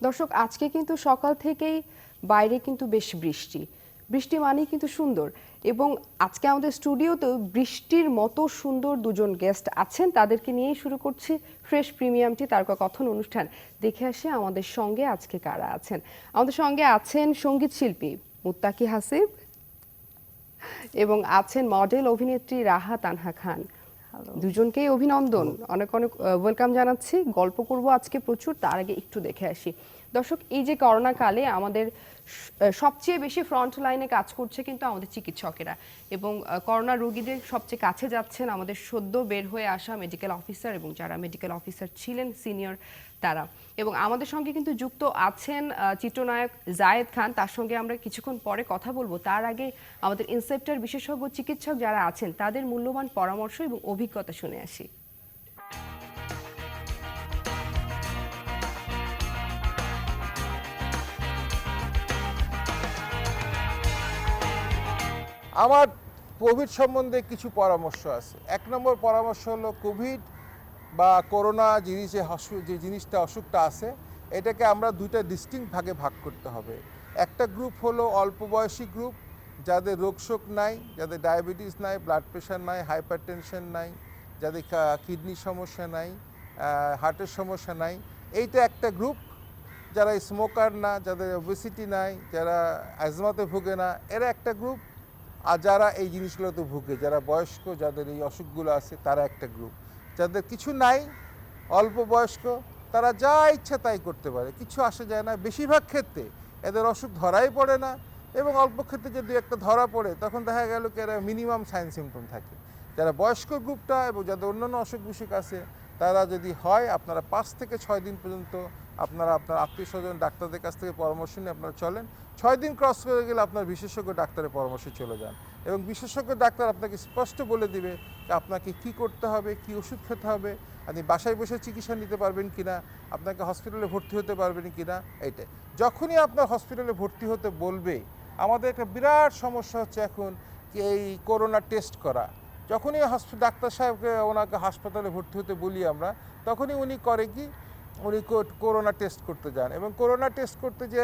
দর্শক, আজকে কিন্তু সকাল থেকেই বাইরে কিন্তু বেশ বৃষ্টি। বৃষ্টি মানেই কিন্তু সুন্দর, এবং আজকে আমাদের স্টুডিওতেও বৃষ্টির মতো সুন্দর দুজন গেস্ট আছেন। তাদেরকে নিয়েই শুরু করছি ফ্রেশ প্রিমিয়ামটি তারকা কথন অনুষ্ঠান। দেখে আসে আমাদের সঙ্গে আজকে কারা আছেন। আমাদের সঙ্গে আছেন সঙ্গীত শিল্পী মুত্তাকি হাসিব, এবং আছেন মডেল অভিনেত্রী রাহা তানহা খান। দুজনকেই অভিনন্দন, অনেক অনেক ওয়েলকাম জানাচ্ছি। গল্প করব আজকে প্রচুর, তার আগে একটু দেখে আসি। দর্শক, এই যে করোনা কালে আমাদের সবচেয়ে বেশি ফ্রন্ট লাইনে কাজ করছে কিন্তু আমাদের চিকিৎসকেরা, এবং করোনা রোগীদের সবচেয়ে কাছে যাচ্ছেন আমাদের সদ্য বের হয়ে আসা মেডিকেল অফিসার এবং যারা মেডিকেল অফিসার ছিলেন সিনিয়র তারা। এবং আমাদের সঙ্গে কিন্তু যুক্ত আছেন চিত্রনায়ক জায়েদ খান, তার সঙ্গে আমরা কিছুক্ষণ পরে কথা বলবো। তার আগে আমাদের ইনসেপ্টার বিশেষজ্ঞ চিকিৎসক যারা আছেন তাদের মূল্যবান পরামর্শ এবং অভিজ্ঞতা শুনে আসি। আমার কোভিড সম্বন্ধে কিছু পরামর্শ আছে। এক নম্বর পরামর্শ হলো, কোভিড বা করোনা যে জিনিসটা অসুখটা আছে, এটাকে আমরা দুইটা ডিস্টিংক্ট ভাগে ভাগ করতে হবে। একটা গ্রুপ হলো অল্প বয়সী গ্রুপ, যাদের রোগশোক নাই, যাদের ডায়াবেটিস নাই, ব্লাড প্রেশার নাই, হাইপার টেনশন নাই, যাদের কিডনির সমস্যা নাই, হার্টের সমস্যা নাই। এইটা একটা গ্রুপ। যারা স্মোকার না, যাদের ওবেসিটি নাই, যারা অ্যাজমাতে ভোগে না, এরা একটা গ্রুপ। আর যারা এই জিনিসগুলোতে ভুগে, যারা বয়স্ক, যাদের এই অসুখগুলো আছে, তারা একটা গ্রুপ। যাদের কিছু নাই, অল্প বয়স্ক, তারা যা ইচ্ছা তাই করতে পারে, কিছু আসে যায় না। বেশিরভাগ ক্ষেত্রে এদের অসুখ ধরাই পড়ে না, এবং অল্প ক্ষেত্রে যদি একটা ধরা পড়ে তখন দেখা গেল কি এরা মিনিমাম সাইন সিমটম থাকে। যারা বয়স্ক গ্রুপটা এবং যাদের অন্যান্য অসুখ বিসুখ আছে, তারা যদি হয়, আপনারা 5 থেকে 6 দিন পর্যন্ত আপনার আত্মীয় স্বজন ডাক্তারদের কাছ থেকে পরামর্শ নিয়ে আপনারা চলেন। 6 দিন ক্রস করে গেলে আপনার বিশেষজ্ঞ ডাক্তারের পরামর্শে চলে যান, এবং বিশেষজ্ঞ ডাক্তার আপনাকে স্পষ্ট বলে দিবে যে আপনাকে কি করতে হবে, কি ওষুধ খেতে হবে, আপনি বাসায় বসে চিকিৎসা নিতে পারবেন কিনা, আপনাকে হসপিটালে ভর্তি হতে পারবেন কিনা। এইটাই যখনই আপনার হসপিটালে ভর্তি হতে বলবে, আমাদের একটা বিরাট সমস্যা হচ্ছে এখন এই করোনা টেস্ট করা। যখনই ডাক্তার সাহেবকে ওনাকে হাসপাতালে ভর্তি হতে বলি আমরা, তখনই উনি করে কি, উনি করোনা টেস্ট করতে যান, এবং করোনা টেস্ট করতে যে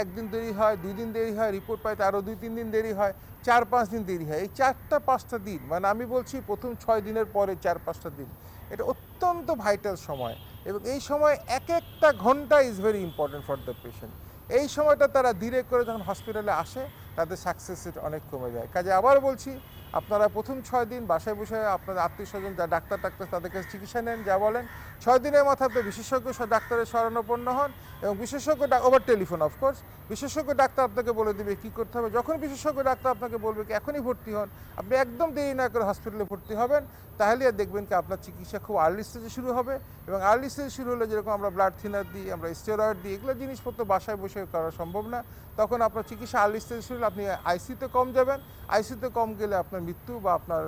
একদিন দেরি হয়, 2 দিন দেরি হয়, রিপোর্ট পাইতে আরও 2-3 দিন দেরি হয়, 4-5 দিন দেরি হয়। এই 4-5টা দিন, মানে আমি বলছি প্রথম 6 দিনের পরে 4-5টা দিন, এটা অত্যন্ত ভাইটাল সময়, এবং এই সময় এক একটা ঘন্টা is very important for the patient. এই সময়টা তারা ধীরে করে যখন হসপিটালে আসে, তাদের সাকসেস রেট অনেক কমে যায়। কাজে আবার বলছি, আপনারা প্রথম 6 দিন বাসায় বসে আপনাদের আত্মীয় স্বজন যা ডাক্তার তাদের কাছে চিকিৎসা নেন, যা বলেন। 6 দিনের মাথায় আপনি বিশেষজ্ঞ ডাক্তারের শরণাপন্ন হন, এবং বিশেষজ্ঞ ওভার টেলিফোন অফকোর্স, বিশেষজ্ঞ ডাক্তার আপনাকে বলে দেবে কী করতে হবে। যখন বিশেষজ্ঞ ডাক্তার আপনাকে বলবে কি এখনই ভর্তি হন, আপনি একদম দেরি না করে হসপিটালে ভর্তি হবেন। তাহলে আর দেখবেন কি আপনার চিকিৎসা খুব আর্লি স্টেজে শুরু হবে, এবং আর্লি স্টেজে শুরু হলে যেরকম আমরা ব্লাড থিনার দিই, আমরা স্টেরয়েড দিই, এগুলো জিনিসপত্র বাসায় বসে করা সম্ভব না। তখন আপনার চিকিৎসা আর্লি স্টেজে শুরু হলে আপনি আইসিইউতে কম যাবেন। আইসিইউতে কম গেলে আপনার মৃত্যু বা আপনার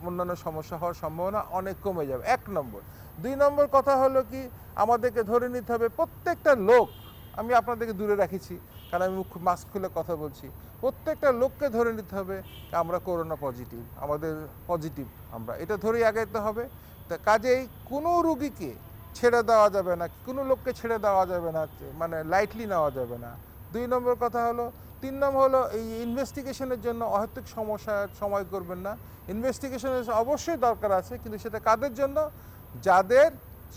অন্যান্য সমস্যা হওয়ার সম্ভাবনা অনেক কমে যাবে। 1 নম্বর। 2 নম্বর কথা হলো কি, আমাদেরকে ধরে নিতে হবে প্রত্যেকটা লোক, আমি আপনাদেরকে দূরে রাখিছি কারণ আমি মাস্ক খুলে কথা বলছি, প্রত্যেকটা লোককে ধরে নিতে হবে আমরা করোনা পজিটিভ, আমাদের পজিটিভ, আমরা এটা ধরেই আগাইতে হবে। তা কাজেই কোনো রুগীকে ছেড়ে দেওয়া যাবে না, কোনো লোককে ছেড়ে দেওয়া যাবে না, মানে লাইটলি নেওয়া যাবে না। 2 নম্বর কথা হলো। 3 নম্বর হলো, এই ইনভেস্টিগেশনের জন্য অহেতুক সময় করবেন না। ইনভেস্টিগেশনের অবশ্যই দরকার আছে, কিন্তু সেটা কাদের জন্য? যাদের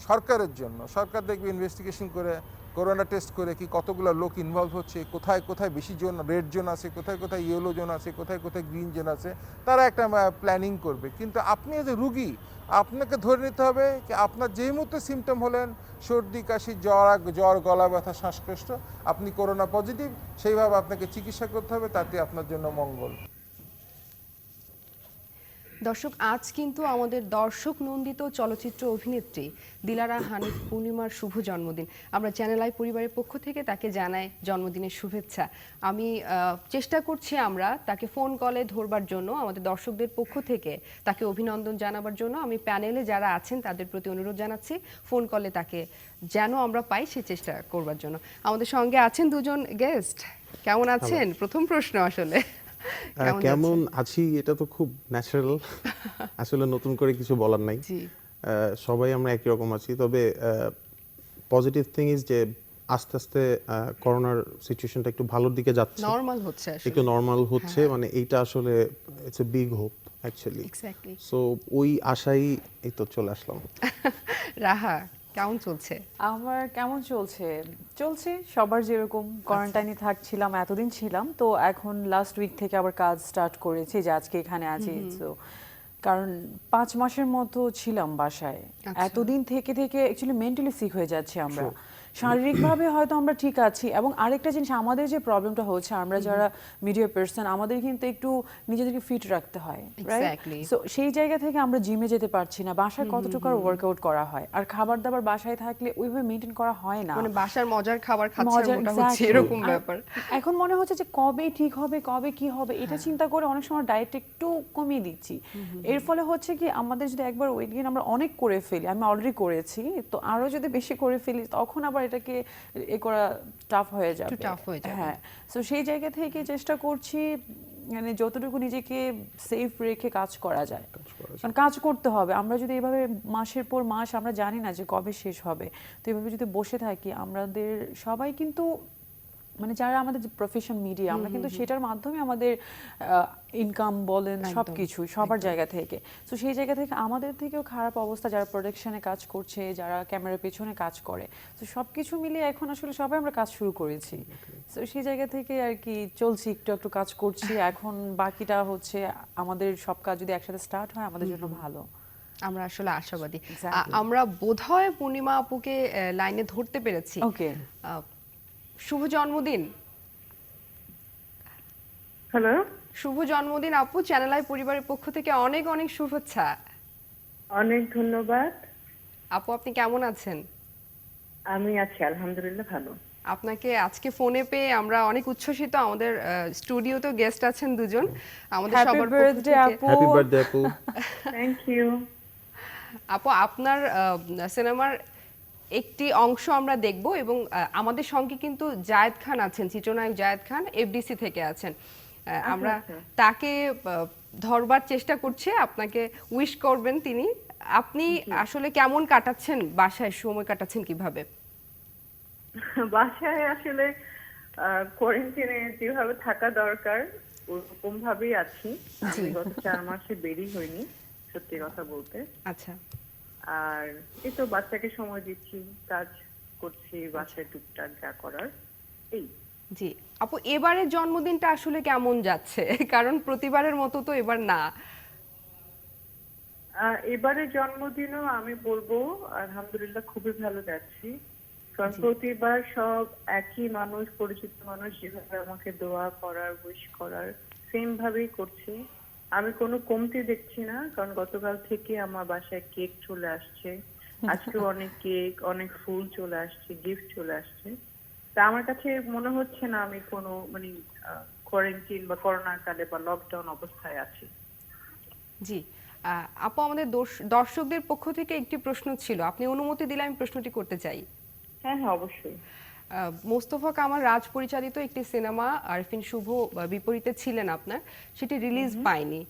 সরকারের জন্য। সরকার দেখবে ইনভেস্টিগেশন করে, করোনা টেস্ট করে কি কতগুলো লোক ইনভলভ হচ্ছে, কোথায় কোথায় বেশি জোন, রেড জোন আছে, কোথায় কোথায় ইয়েলো জোন আছে, কোথায় কোথায় গ্রিন জোন আছে, তারা একটা প্ল্যানিং করবে। কিন্তু আপনি যে রুগী, আপনাকে ধরে নিতে হবে কি আপনার যেই মুহূর্তে সিমটম হলেন, সর্দি কাশি, জ্বর, গলা ব্যথা, শ্বাসকষ্ট, আপনি করোনা পজিটিভ, সেইভাবে আপনাকে চিকিৎসা করতে হবে, তাতে আপনার জন্য মঙ্গল। দর্শক, আজ কিন্তু আমাদের দর্শক নন্দিত চলচ্চিত্র অভিনেত্রী দিলারা হানিফ পূর্ণিমার শুভ জন্মদিন। আমরা চ্যানেল আই পরিবারের পক্ষ থেকে তাকে জানাই জন্মদিনের শুভেচ্ছা। আমি চেষ্টা করছি আমরা তাকে ফোন কলে ধরবার জন্য, আমাদের দর্শকদের পক্ষ থেকে তাকে অভিনন্দন জানাবার জন্য আমি প্যানেলে যারা আছেন তাদের প্রতি অনুরোধ জানাচ্ছি ফোন কলে তাকে যেন আমরা পাই সে চেষ্টা করবার জন্য। আমাদের সঙ্গে আছেন দুজন গেস্ট। কেমন আছেন? প্রথম প্রশ্ন আসলে কেমন আছি এটা তো খুব ন্যাচারাল, আসলে নতুন করে কিছু বলার নাই। সবাই আমরা একই রকম আছি, তবে পজিটিভ থিং ইজ যে আস্তে আস্তে করোনার সিচুয়েশনটা একটু ভালোর দিকে যাচ্ছে, নরমাল হচ্ছে আসলে একটু নর্মাল হচ্ছে, মানে এইটা আসলে it's a big hope actually. Exactly. So ওই আশাই এই তো চলে আসলাম। রাহা কেমন চলছে? আমার কেমন চলছে? চলছে সবার যেরকম, কোয়ারেন্টাইনে থাকছিলাম, এতদিন ছিলাম, তো এখন লাস্ট উইক থেকে আবার কাজ স্টার্ট করেছি, যে আজকে এখানে আছি। তো কারণ 5 মাসের মতো ছিলাম বাসায়, এতদিন থেকে থেকে অ্যাকচুয়ালি মেন্টালি সিক হয়ে যাচ্ছি আমরা। শারীরিকভাবে হয়তো আমরা ঠিক আছি, এবং আরেকটা জিনিস আমাদের যে প্রবলেমটা হচ্ছে, আমরা যারা মিডিয়া পার্সন, আমাদের কিন্তু একটু নিজেদেরকে ফিট রাখতে হয়, Exactly. সো সেই জায়গা থেকে আমরা জিমে যেতে পারছি না। বাসায় কতটুকু আর ওয়ার্কআউট করা হয়, আর খাবার দাবার বাসায় থাকলে ওইভাবে মেনটেন করা হয় না। মানে বাসার মজার খাবার খাচ্ছে মজার, ওটা হচ্ছে exactly. এরকম আর ব্যাপার। এখন মনে হচ্ছে যে কবে ঠিক হবে, কবে কি হবে, এটা চিন্তা করে অনেক সময় ডায়েট একটু কমিয়ে দিচ্ছি। এর ফলে হচ্ছে কি, আমাদের যদি একবার ওয়েট গেইন আমরা অনেক করে ফেলি, আমি অলরেডি করেছি, তো আরো যদি বেশি করে ফেলি তখন আবার এটাকে এ করা টাফ হয়ে যাবে। একটু tough হয়ে যাবে। হ্যাঁ, সো সেই জায়গা থেকে চেষ্টা করছি মানে যতটুকু নিজেকে সেফ রেখে কাজ করা যায়, কারণ কাজ করতে হবে। আমরা যদি এভাবে মাসের পর মাস, আমরা জানি না যে কবে শেষ হবে, তো এভাবে যদি বসে থাকি, আমাদের সবাই কিন্তু মানে যারা আমাদের যে প্রফেশন মিডিয়া, আমরা কিন্তু সেটার মাধ্যমে আমাদের ইনকাম বলেন সবকিছু সবার জায়গা থেকে। তো সেই জায়গা থেকে আমাদের থেকেও খারাপ অবস্থা যারা প্রোডাকশনে কাজ করছে, যারা ক্যামেরার পেছনে কাজ করে, তো সবকিছু মিলিয়ে এখন আসলে সবাই আমরা কাজ শুরু করেছি। তো সেই জায়গা থেকে আর কি চলছি, একটু একটু কাজ করছি। এখন বাকিটা হচ্ছে আমাদের সব কাজ যদি একসাথে স্টার্ট হয় আমাদের জন্য ভালো। আমরা আসলে আশাবাদী। Exactly. আমরা বোধহয় পূর্ণিমা আপুকে লাইনে ধরতে পেরেছি। ওকে, শুভ জন্মদিন। হ্যালো, শুভ জন্মদিন আপু, চ্যানেল আই পরিবারের পক্ষ থেকে অনেক অনেক শুভেচ্ছা। অনেক ধন্যবাদ। আপু আপনি কেমন আছেন? আমি আছি আলহামদুলিল্লাহ ভালো। আপনাকে আজকে ফোনে পেয়ে আমরা অনেক উচ্ছ্বসিত। আমাদের স্টুডিওতেও গেস্ট আছেন দুজন, আমাদের হ্যাপি সবার পক্ষ বার্থডে থেকে। আপু। হ্যাপি বার্থডে আপু। Thank you. আপু আপনার সিনেমার একটি অংশ আমরা দেখব, এবং আমাদের সঙ্গে কিন্তু জায়েদ খান আছেন, চিত্রনায়ক জায়েদ খান এফডিসি থেকে আছেন। আমরা তাকে ধরবার চেষ্টা করছি, আপনাকে উইশ করবেন তিনি। আপনি আসলে কেমন কাটাচ্ছেন, বাসায় সময় কাটাচ্ছেন কিভাবে? বাসায় আসলে কোয়ারেন্টাইনে যেভাবে থাকা দরকার ওরকম ভাবেই আছি। আমি গত 4 মাসে বেরি হইনি, সত্যি কথা বলতে। আচ্ছা। আর এই তো বাচ্চাকে সময় দিচ্ছি, কাজ করছি, বাসায় টুকটাক যা করার এই। জি আপু, এবারের জন্মদিনটা আসলে কেমন যাচ্ছে? কারণ প্রতিবারের মতো তো এবার না। এবারে জন্মদিনও আমি বলবো আলহামদুলিল্লাহ খুবই ভালো যাচ্ছি, কারণ প্রতিবার সব একই মানুষ, পরিচিত মানুষ যেভাবে আমাকে দোয়া করার, উইশ করার সেম ভাবেই করছি। আমি কোনো কমতি দেখছি না, কারণ গতকাল থেকে আমার বাসায় কেক চলে আসছে, আজকে অনেক কেক, অনেক ফুল চলে আসছে, গিফট চলে আসছে। তা আমার কাছে মনে হচ্ছে না আমি কোনো মানে কোয়ারেন্টাইন বা করোনা কালে বা লকডাউন অবস্থায় আছি। জি আপু, আমাদের দর্শকদের পক্ষ থেকে একটি প্রশ্ন ছিল, আপনি অনুমতি দিলে আমি প্রশ্নটি করতে চাই। হ্যাঁ হ্যাঁ অবশ্যই। মোস্তফা কামাল রাজ পরিচালিত একটি সিনেমা আরফিন শুভ বিপরীতে ছিলেন আপনার, সেটি রিলিজ পায়নি।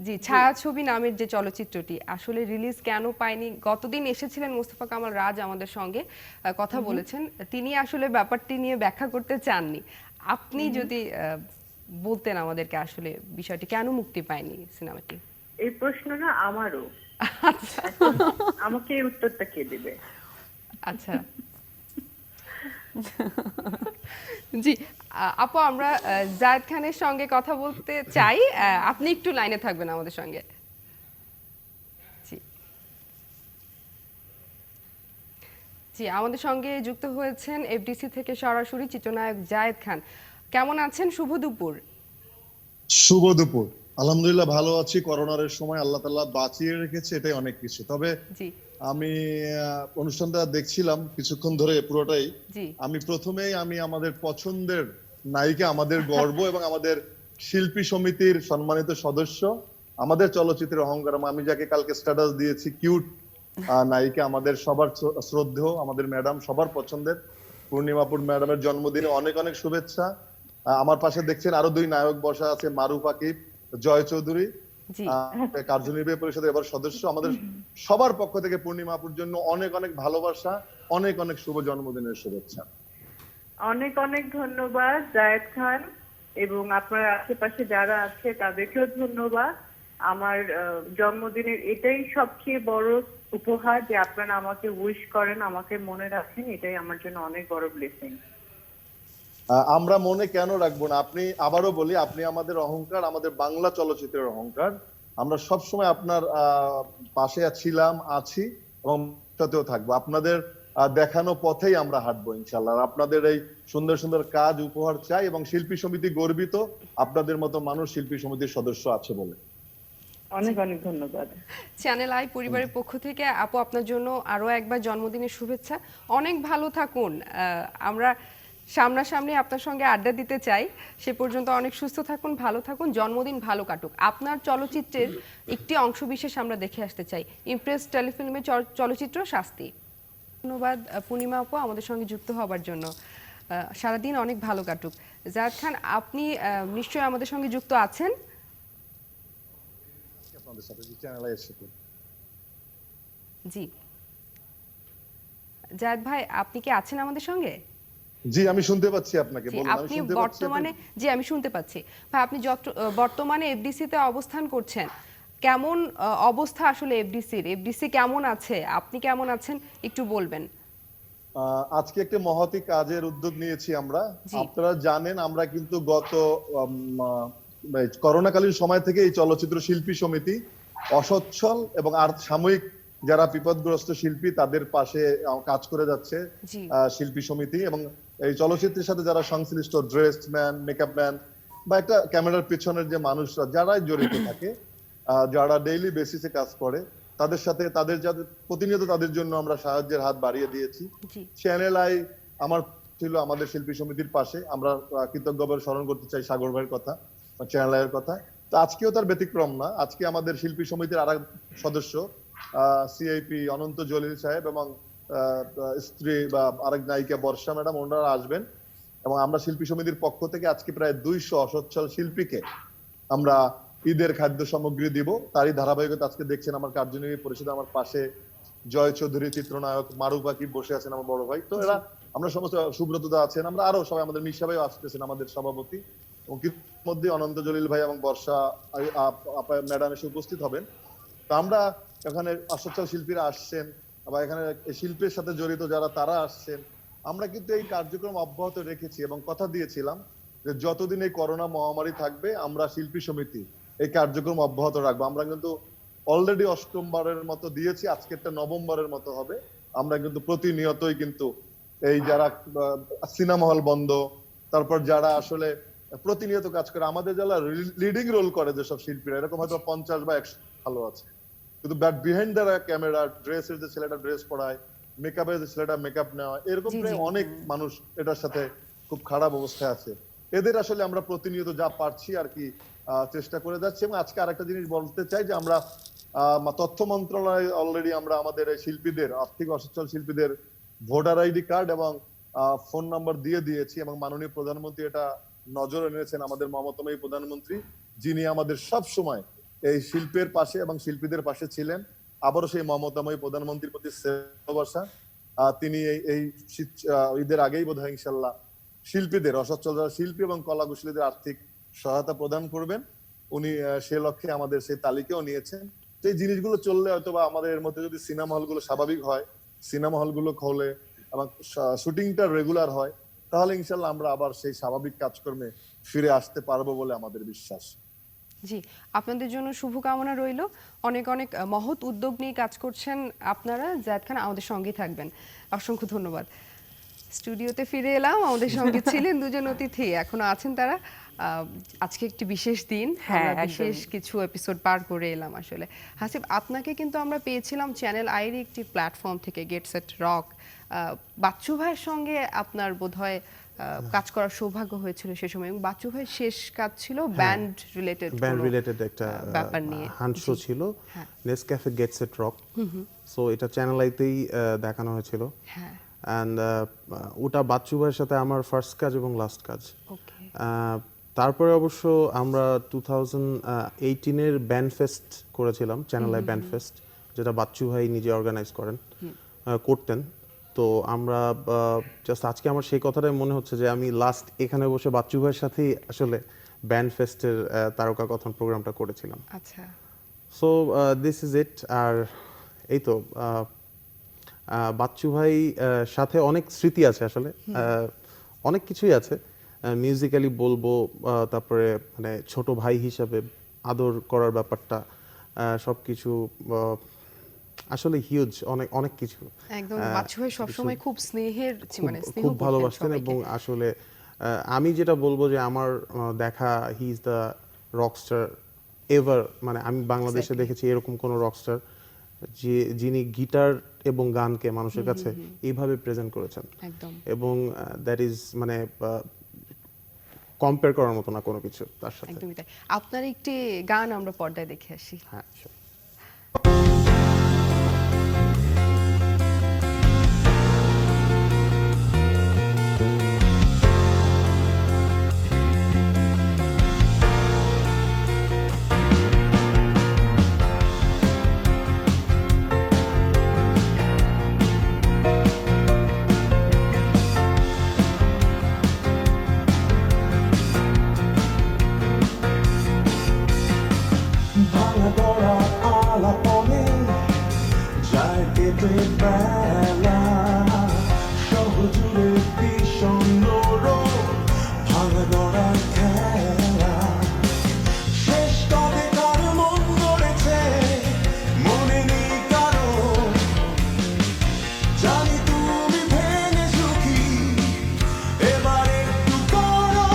জি, ছায়াছবি নামের যে চলচ্চিত্রটি আসলে রিলিজ কেন পায়নি? গতদিন এসেছিলেন মোস্তফা কামাল রাজ আমাদের সঙ্গে, কথা বলেছেন, তিনি আসলে ব্যাপারটি নিয়ে ব্যাখ্যা করতে চাননি। আপনি যদি বলতেন আমাদেরকে আসলে বিষয়টি কেন মুক্তি পায়নি সিনেমাটি। এই প্রশ্ন না আমারও, আমাকে এই উত্তরটা কে দেবে? আচ্ছা। জি আপু, আমরা জায়েদ খানের সঙ্গে কথা বলতে চাই, আপনি একটু লাইনে থাকবেন আমাদের সঙ্গে। জি জি, আমাদের সঙ্গে যুক্ত হয়েছেন এফডিসি থেকে সরাসরি চিত্রনায়ক জায়েদ খান। কেমন আছেন? শুভ দুপুর। শুভ দুপুর। আলহামদুলিল্লাহ ভালো আছি। করোনার সময় আল্লাহ তাআলা বাঁচিয়ে রেখেছে, এটাই অনেক কিছু। তবে জি আমি অনুষ্ঠানটা দেখছিলাম কিছুক্ষণ ধরে পুরোটাই। জি আমি প্রথমেই আমাদের পছন্দের নায়িকা, আমাদের গর্ব এবং আমাদের শিল্পী সমিতির সম্মানিত সদস্য, আমাদের চলচ্চিত্রের অহংকার, আমি যাকে কালকে স্ট্যাটাস দিয়েছি কিউট নায়িকা, আমাদের সবার শ্রদ্ধেয়, আমাদের ম্যাডাম, সবার পছন্দের পূর্ণিমাপুর ম্যাডামের জন্মদিনে অনেক অনেক শুভেচ্ছা। আমার পাশে দেখছেন আরো 2 নায়ক বসা আছে, মারুফ আকিব, জয় চৌধুরী। জি। কার্যনির্বাহী পরিষদের এবার সদস্য। আমাদের সবার পক্ষ থেকে পূর্ণিমা আপুর জন্য অনেক অনেক ভালোবাসা, অনেক অনেক শুভ জন্মদিনের শুভেচ্ছা। অনেক অনেক ধন্যবাদ জায়েদ খান, এবং আপনার আশেপাশে যারা আছে তাদেরকেও ধন্যবাদ। আমার জন্মদিনের এটাই সবচেয়ে বড় উপহার যে আপনারা আমাকে উইশ করেন, আমাকে মনে রাখেন, এটাই আমার জন্য অনেক বড় ব্লেসিং। আমরা মনে কেন রাখবো না? আপনি, আবারও বলি, আপনি আমাদের অহংকার, আমাদের বাংলা চলচ্চিত্রের অহংকার। আমরা সবসময় আপনার পাশে ছিলাম, আছি এবং ভবিষ্যতেও থাকবো। আপনাদের দেখানো পথেই আমরা হাঁটবো ইনশাল্লাহ। আর আপনাদের এই সুন্দর সুন্দর কাজ উপহার চাই, এবং শিল্পী সমিতি গর্বিত আপনাদের মতো মানুষ শিল্পী সমিতির সদস্য আছে বলে। অনেক অনেক ধন্যবাদ। চ্যানেল আই পরিবারের পক্ষ থেকে আপু আপনার জন্য আরো একবার জন্মদিনের শুভেচ্ছা। অনেক ভালো থাকুন। আমরা সামনাসামনি আপনার সঙ্গে আড্ডা দিতে চাই। সে পর্যন্ত অনেক সুস্থ থাকুন, ভালো থাকুন, জন্মদিন ভালো কাটুক। আপনার চলচ্চিত্রের একটি অংশবিশেষ আমরা দেখে আসতে চাই, ইমপ্রেস টেলিফিল্মের চলচ্চিত্র শাস্তি। ধন্যবাদ পূর্ণিমা আপু আমাদের সঙ্গে যুক্ত হবার জন্য। সারাদিন অনেক ভালো কাটুক। জায়েদ খান, আপনি নিশ্চয়ই আমাদের সঙ্গে যুক্ত আছেন। আপনাদের সাথে চ্যানেলে এসে জি জায়েদ ভাই, আপনি কি আছেন আমাদের সঙ্গে? জি, আমি শুনতে পাচ্ছি আপনাকে। জি, বলুন। আমি আপনি শুনতে পাচ্ছি। বর্তমানে, জি আমি শুনতে পাচ্ছি ভাই, আপনি বর্তমানে এফডিসি তে অবস্থান করছেন। কেমন অবস্থা আসলে এফডিসির? এফডিসি কেমন আছে, আপনি কেমন আছেন একটু বলবেন। আজকে একটা মহতী কাজের উদ্যোগ নিয়েছি আমরা। জি। আপনারা জানেন আমরা কিন্তু গত করোনাকালীন সময় থেকে এই চলচ্চিত্র শিল্পী সমিতি অসচ্ছল এবং সাময়িক যারা বিপদগ্রস্ত শিল্পী তাদের পাশে কাজ করে যাচ্ছে জি। শিল্পী সমিতি, এবং এই চলচ্চিত্রের সাথে যারা সংশ্লিষ্ট, ড্রেসম্যান, মেকআপ ম্যান বা একটা ক্যামেরার পিছনের যে মানুষরা যারাই জড়িত থাকে, যারা ডেইলি বেসিসে কাজ করে, তাদের সাথে তাদের যাদের প্রতিনিয়ত তাদের জন্য আমরা সাহায্যের হাত বাড়িয়ে দিয়েছি। জি। চ্যানেল আই আমার ছিল আমাদের শিল্পী সমিতির পাশে। আমরা কৃতজ্ঞভাবে স্মরণ করতে চাই সাগর ভাইয়ের কথা, চ্যানেল আইয়ের কথা। তো আজকেও তার ব্যতিক্রম না। আজকে আমাদের শিল্পী সমিতির আরেক সদস্য সিআইপি অনন্ত জলিল সাহেব এবং স্ত্রী বা আরেক নায়িকা বর্ষা ম্যাডাম, ওনারা আসবেন। এবং আমরা শিল্পী সমিতির পক্ষ থেকে আজকে প্রায় 200 অসচ্ছল শিল্পীকে আমরা ঈদের খাদ্য সামগ্রী দিব। তারই ধারাবাহিকতা আজকে দেখছেন আমার কার্যনির্বাহী পরিষদ আমার পাশে জয় চৌধুরী চিত্রনায়ক, মারুফ আকিব বসে আছেন আমার বড় ভাই। তো এরা আমরা সমস্ত, সুব্রতদা আছেন, আমরা আরো সবাই, আমাদের মিশা ভাইও আসতেছেন আমাদের সভাপতি, এবং মধ্যে অনন্ত জলিল ভাই এবং বর্ষা ম্যাডাম এসে উপস্থিত হবেন। তো আমরা এখানে অসচ্ছল শিল্পীরা আসছেন, বা এখানে শিল্পের সাথে জড়িত যারা তারা আসছেন। আমরা কিন্তু এই কার্যক্রম অব্যাহত রেখেছি এবং কথা দিয়েছিলাম যে যতদিন এই করোনা মহামারী থাকবে আমরা শিল্পী সমিতি এই কার্যক্রম অব্যাহত রাখবো। আমরা কিন্তু অলরেডি 8মবারের মতো দিয়েছি, আজকে একটা 9মবারের মতো হবে। আমরা কিন্তু প্রতিনিয়তই কিন্তু এই যারা সিনেমা হল বন্ধ, তারপর যারা আসলে প্রতিনিয়ত কাজ করে, আমাদের যারা লিডিং রোল করে যেসব শিল্পীরা, এরকম হয়তো 50 বা 100 ভালো আছে, কিন্তু ব্যাট বিহাইন্ড দ্য ক্যামেরা, ড্রেসের যে ছেলেটা ড্রেস পড়ায়, মেকআপের যে ছেলেটা মেকআপ নেওয়া, এরকম প্রায় অনেক মানুষ এটার সাথে খুব খারাপ অবস্থায় আছে। এদের আসলে আমরা প্রতিনিয়ত যা পারছি আর কি চেষ্টা করে যাচ্ছি। এবং আজকে আরেকটা জিনিস বলতে চাই যে আমরা তথ্য মন্ত্রণালয়ে অলরেডি আমরা আমাদের এই শিল্পীদের, আর্থিক অসচ্ছল শিল্পীদের ভোটার আইডি কার্ড এবং ফোন নাম্বার দিয়ে দিয়েছি, এবং মাননীয় প্রধানমন্ত্রী এটা নজরে এনেছেন, আমাদের মমতাময়ী প্রধানমন্ত্রী, যিনি আমাদের সব সময় এই শিল্পের পাশে এবং শিল্পীদের পাশে ছিলেন। আবারও সেই মমতাময়ী প্রধানমন্ত্রীর প্রতি ভালোবাসা। তিনি এই ঈদের আগেই বোধহয় ইনশাল্লাহ শিল্পীদের, অসচ্ছল যারা শিল্পী এবং কলাকুশলীদের আর্থিক সহায়তা প্রদান করবেন। উনি সে লক্ষ্যে আমাদের সেই তালিকাও নিয়েছেন। তো এই জিনিসগুলো চললে হয়তো বা আমাদের এর মধ্যে যদি সিনেমা হলগুলো স্বাভাবিক হয়, সিনেমা হলগুলো খোলে এবং শুটিংটা রেগুলার হয়, তাহলে ইনশাল্লাহ আমরা আবার সেই স্বাভাবিক কাজকর্মে ফিরে আসতে পারবো বলে আমাদের বিশ্বাস। জি, আপনাদের জন্য শুভকামনা রইল। অনেক অনেক মহৎ উদ্যোগ নিয়ে কাজ করছেন আপনারা। জায়েদ খান আমাদের সঙ্গে থাকবেন। অসংখ্য ধন্যবাদ। স্টুডিওতে ফিরে এলাম, আমাদের সঙ্গে ছিলেন দুজন অতিথি, এখনো আছেন তারা। আজকে একটি বিশেষ দিন, হ্যাঁ, আমরা একদমই। বিশেষ কিছু এপিসোড পার করে এলাম আসলে। হাসিব, আপনাকে কিন্তু আমরা পেয়েছিলাম চ্যানেল আইয়ের একটি প্ল্যাটফর্ম থেকে, গেট সেট রক। বাচ্চু ভাইয়ের সঙ্গে আপনার বোধহয় কাজ করার সৌভাগ্য হয়েছিল সে সময়, এবং বাচ্চু ভাইয়ের শেষ কাজ ছিল ব্যান্ড রিলেটেড একটা ব্যাপার নিয়ে হান্ট শো ছিল, Nescafe get set rock. So এটা চ্যানেল আইতেই দেখানো হয়েছিল। হ্যাঁ, অ্যান্ড ওটা বাচ্চু ভাইয়ের সাথে আমার ফার্স্ট কাজ এবং লাস্ট কাজ। ওকে। তারপরে অবশ্য আমরা 2018-এর ব্যান্ড ফেস্ট করেছিলাম, চ্যানেল আই ব্যান্ড ফেস্ট, যেটা বাচ্চু ভাই নিজে অর্গানাইজ করতেন। তো আমরা জাস্ট আজকে আমার সেই কথাটাই মনে হচ্ছে যে আমি লাস্ট এখানে বসে বাচ্চু ভাইয়ের সাথেই আসলে ব্যান্ড ফেস্টের তারকা কথন প্রোগ্রামটা করেছিলাম। আচ্ছা, সো দিস ইজ ইট। আর এই তো বাচ্চু ভাই সাথে অনেক স্মৃতি আছে আসলে, অনেক কিছুই আছে। মিউজিক্যালি বলবো, তারপরে মানে ছোট ভাই হিসাবে আদর করার ব্যাপারটা, সবকিছু আসলে হিউজ, অনেক অনেক কিছু। একদম বাচ্চু ভাই সবসময় খুব স্নেহের মানে স্নেহ খুব করতেন ভালোবাসতেন। সবাইকে। এবং আসলে আমি যেটা বলবো যে আমার দেখা he is the Rockstar ever, মানে আমি বাংলাদেশে Exactly. দেখেছি এরকম কোন রকস্টার যিনি গিটার এবং গানকে মানুষের কাছে এইভাবে প্রেজেন্ট করেছেন, একদম। এবং দ্যাট ইজ মানে কম্পেয়ার করার মতো না কোনো কিছু তার সাথে। একদমই তাই। আপনার একটি গান আমরা পর্দায় দেখে আসি। হ্যাঁ, sure. ভাঙা গড়া আলাপনে যায় কেটে বেলা, শহর জুড়ে বিষণ্ণ রোদ, ভাঙা গড়া খেলা। শেষ কবে কার মন গড়েছে মনে নেই কারো, জানি তুমি ভেঙে সুখী, এবার একটু করো।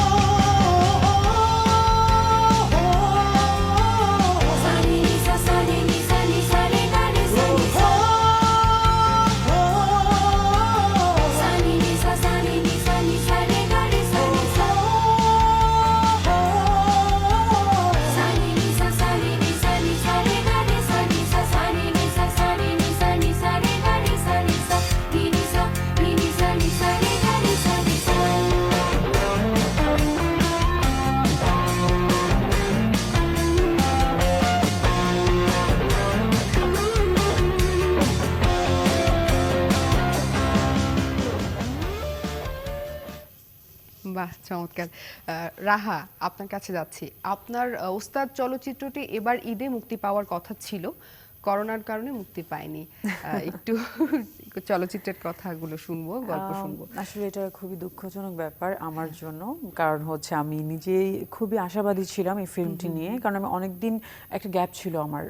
বাহ, চমৎকার। রাহা, আপনার কাছে যাচ্ছি। আপনার ওস্তাদ চলচ্চিত্রটি এবার ঈদে মুক্তি পাওয়ার কথা ছিল, করোনার কারণে মুক্তি পায়নি। একটু চলচ্চিত্রের কথাগুলো শুনবো, গল্প শুনবো। আসলে এটা খুবই দুঃখজনক ব্যাপার আমার জন্য, কারণ হচ্ছে আমি নিজেই খুবই আশাবাদী ছিলাম এই ফিল্মটি নিয়ে, কারণ আমি অনেকদিন একটা গ্যাপ ছিল আমার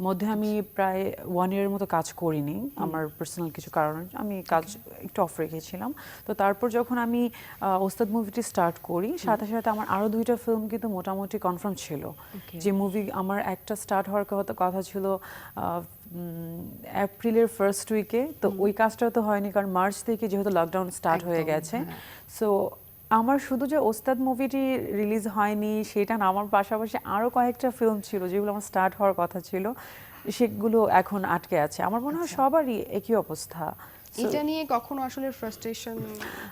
মধ্যে, আমি প্রায় 1 ইয়ারের মতো কাজ করিনি আমার পার্সোনাল কিছু কারণে, আমি কাজ একটু অফ রেখেছিলাম। তো তারপর যখন আমি ওস্তাদ মুভিটি স্টার্ট করি, সাথে সাথে আমার আরও 2টা ফিল্ম কিন্তু মোটামুটি কনফার্ম ছিল। যে মুভি আমার একটা স্টার্ট হওয়ার কথা ছিল এপ্রিলের ফার্স্ট উইকে, তো ওই কাজটা তো হয়নি, কারণ মার্চ থেকে যেহেতু লকডাউন স্টার্ট হয়ে গেছে। সো আমার শুধু যে ওস্তাদ মুভিটি রিলিজ হয়নি সেটা না, আমার পাশাপাশি আরও কয়েকটা ফিল্ম ছিল যেগুলো আমার স্টার্ট হওয়ার কথা ছিল, সেগুলো এখন আটকে আছে। আমার মনে হয় সবারই একই অবস্থা। এটা নিয়ে কখনো আসলে ফ্রাস্ট্রেশন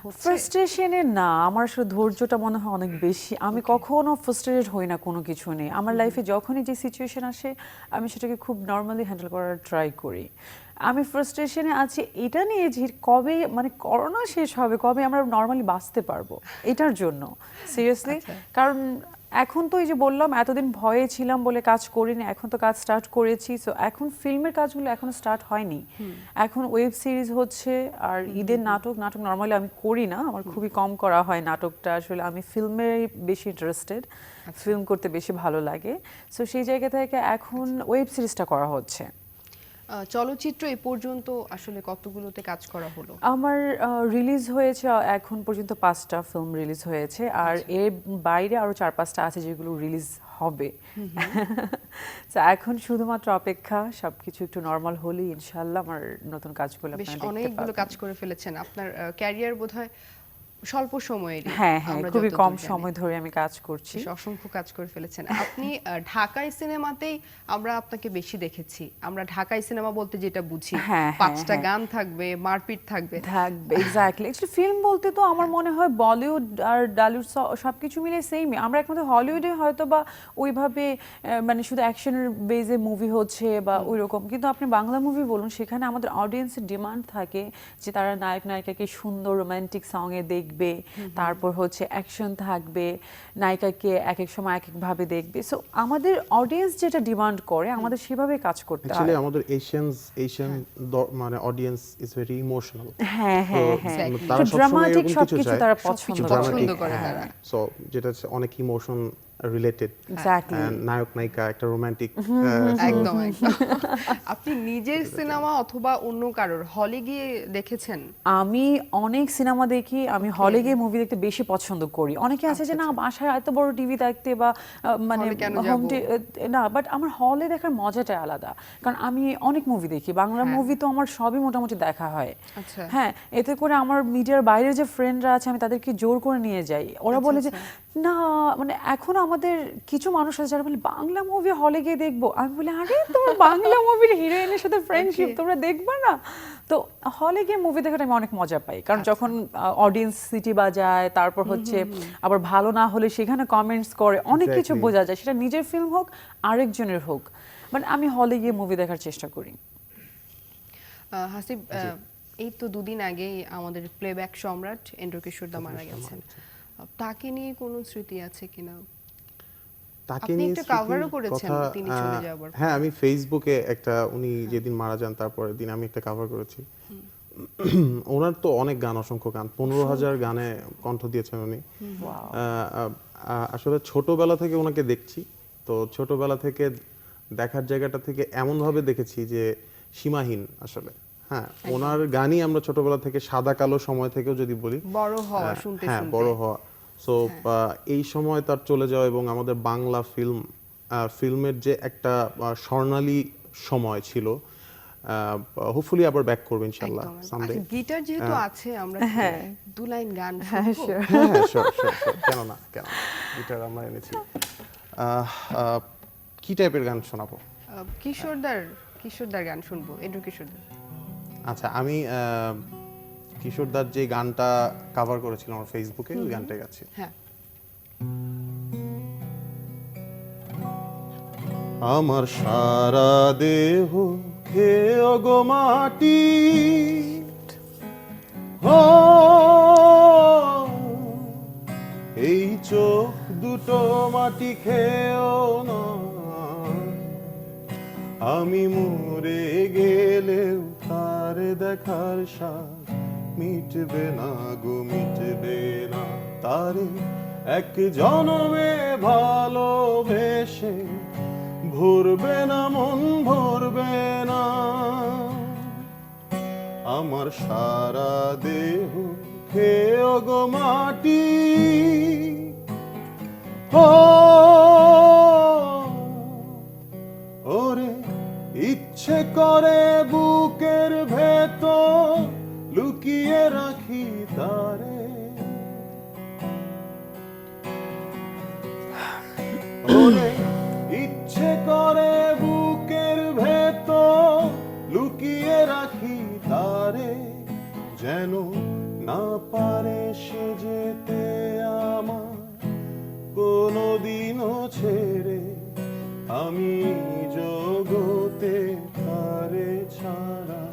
হচ্ছে? ফ্রাস্ট্রেশনে না, আমার আসলে ধৈর্যটা মনে হয় অনেক বেশি। আমি কখনো ফ্রাস্ট্রেটেড হই না কোনো কিছু নিয়ে। আমার লাইফে যখনই যে সিচুয়েশন আসে আমি সেটাকে খুব নর্মালি হ্যান্ডেল করার ট্রাই করি। আমি ফ্রাস্ট্রেশনে আছি এটা নিয়ে যে কবে মানে করোনা শেষ হবে, কবে আমরা নর্মালি বাঁচতে পারবো, এটার জন্য সিরিয়াসলি। কারণ এখন তো এই যে বললাম এতদিন ভয়ে ছিলাম বলে কাজ করিনি, এখন তো কাজ স্টার্ট করেছি। সো এখন ফিল্মের কাজগুলো এখনো স্টার্ট হয়নি, এখন ওয়েব সিরিজ হচ্ছে। আর ঈদের নাটক নর্মালি আমি করি না, আমার খুবই কম করা হয় নাটকটা। আসলে আমি ফিল্মে বেশি ইন্টারেস্টেড, ফিল্ম করতে বেশি ভালো লাগে। সো সেই জায়গা থেকে এখন ওয়েব সিরিজটা করা হচ্ছে। চলচ্চিত্র এ পর্যন্ত আসলে কতগুলোতে কাজ করা হলো? আমার রিলিজ হয়েছে এখন পর্যন্ত 5টা ফিল্ম রিলিজ হয়েছে, আর এর বাইরে আরো 4-5টা আছে যেগুলো রিলিজ হবে। তো এখন শুধুমাত্র অপেক্ষা, সবকিছু একটু নরমাল হলেই ইনশাআল্লাহ আমার নতুন কাজগুলো বেশ আপনারা দেখতে অনেকগুলো পাবেন। কাজ করে ফেলেছেন। আপনার ক্যারিয়ার বোধহয় স্বল্প সময়ের হ্যাঁ হ্যাঁ, খুবই কম সময় ধরে আমি কাজ করছি। অসংখ্য কাজ করে ফেলেছেন আপনি। ঢাকাই সিনেমাতেই আমরা আপনাকে বেশি দেখেছি। আমরা ঢাকাই সিনেমা বলতে যেটা বুঝি হ্যাঁ, হ্যাঁ, 5টা হ্যাঁ। গান থাকবে, মারপিট থাকবে। এক্স্যাক্টলি। অ্যাকচুয়ালি ফিল্ম বলতে তো আমার মনে হয় বলিউড আর ডালিউড সবকিছু মিলে সেমই। আমরা একমাত্র হলিউডে হয়তো বা ওইভাবে মানে শুধু অ্যাকশনের বেজে মুভি হচ্ছে বা ওইরকম, কিন্তু আপনি বাংলা মুভি বলুন, সেখানে আমাদের অডিয়েন্সের ডিমান্ড থাকে যে তারা নায়ক নায়িকাকে সুন্দর রোমান্টিক সঙ্গে দেখবে, তারপর হচ্ছে অ্যাকশন থাকবে, নায়িকাকে এক এক সময় এক একভাবে দেখবে। সো আমাদের অডিয়েন্স যেটা ডিমান্ড করে আমাদের সেভাবে কাজ করতে হয়। অ্যাকচুয়ালি আমাদের এশিয়ান মানে অডিয়েন্স ইজ ভেরি ইমোশনাল। হ্যাঁ হ্যাঁ হ্যাঁ, তারা তো ড্রামাটিক সবসময় সবকিছু তারা সবকিছু পছন্দ পছন্দ করে। করে তারা। সো যেটা হচ্ছে অনেক ইমোশন রিলেটেড, এক্স্যাক্টলি। নায়ক নায়িকা একটা রোমান্টিক। একদম একদম। আপনি নিজের সিনেমা অথবা অন্য কারোর হলে গিয়ে দেখেছেন? আমি অনেক সিনেমা দেখি, আমি হলে গিয়ে মুভি দেখতে বেশি পছন্দ করি। অনেকে আছে যে না বাসায় এত বড় টিভি দেখতে বা মানে হলে কেন হোম যাবো? না, বাট আমার হলে দেখার মজাটাই আলাদা। কারণ আমি অনেক মুভি দেখি, বাংলা মুভি তো আমার সবই মোটামুটি দেখা হয়। আচ্ছা। হ্যাঁ, এতে করে আমার মিডিয়ার বাইরে যে ফ্রেন্ডরা আছে আমি তাদেরকে জোর করে নিয়ে যাই। ওরা বলে যে না, মানে এখন আমাদের কিছু মানুষ আছে যারা বলে বাংলা মুভি হলে গিয়ে দেখবো। আমি বলি আরে তোমার বাংলা মুভির হিরোইনের সাথে ফ্রেন্ডশিপ তোমরা দেখবা না? তো হলে গিয়ে মুভি দেখাটা আমি অনেক মজা পাই, কারণ যখন অডিয়েন্স সিটি বাজায়, তারপর হচ্ছে আবার ভালো না হলে সেখানে কমেন্টস করে, অনেক কিছু Exactly. বোঝা যায়, সেটা নিজের ফিল্ম হোক আরেকজনের হোক। মানে আমি হলে গিয়ে মুভি দেখার চেষ্টা করি। হাসিব, এই তো দুদিন আগেই আমাদের প্লেব্যাক সম্রাট এন্দ্রকিশোর দা মারা গেছেন। তাকে নিয়ে কোনো স্মৃতি আছে কিনা? তাকে আপনি নিয়ে একটা স্মৃতির cover-ও করেছেন কথা, তিনি চলে যাওয়ার হ্যাঁ আমি ফেসবুকে একটা, উনি যেদিন মারা যান তারপরের দিন আমি একটা কভার করেছি। ওনার তো অনেক গান, অসংখ্য গান, 15,000 গানে কণ্ঠ দিয়েছেন উনি। আসলে ছোটবেলা থেকে ওনাকে দেখছি, তো ছোটবেলা থেকে দেখার জায়গাটা থেকে এমনভাবে দেখেছি যে সীমাহীন আসলে। হ্যাঁ, ওনার গানই আমরা ছোটবেলা থেকে, সাদা কালো সময় থেকেও যদি বলি, বড় হওয়া, শুনতে হ্যাঁ শুনতে। বড় হওয়া। সো এই সময় তার চলে যাওয়া এবং আমাদের বাংলা ফিল্মের যে একটা স্বর্ণালী সময় ছিল, হোপফুলি আবার ব্যাক করবে ইনশাআল্লাহ একদম। সামডে। আচ্ছা, গিটার যেহেতু আছে, আমরা দু লাইন গান শুনবো? হ্যাঁ শিওর, কেন না, গিটার আমরা এনেছি। কি টাইপের গান শোনাবো? কিশোরদার গান শুনবো, এন্দ্রকিশোরদার। আচ্ছা, আমি কিশোরদার যে গানটা কভার করেছিলাম আমার ফেসবুকে, ওই গানটাই গাচ্ছি। হ্যাঁ। আমার সারা দেহ খেয়ে গো মাটি, ও এই চোখ দুটো মাটি খেয়েও না, আমি মরে গেলেও তার দেখার স্বাদ মিটবে না গো, মিটবে না। তারে এক জনমে ভালোবেসে ভরবে না মন, ভরবে না। আমার সারা দেহ খেয়ে গো মাটি, ও ওরে ইচ্ছে করে বুকের ভেতর লুকিয়ে রাখি তারে, ওরে ইচ্ছে করে বুকের ভেতর লুকিয়ে রাখি তারে, যেন না পারে সে যেতে আমার কোনোদিনও ছেড়ে। আমি জগতে তারে ছাড়া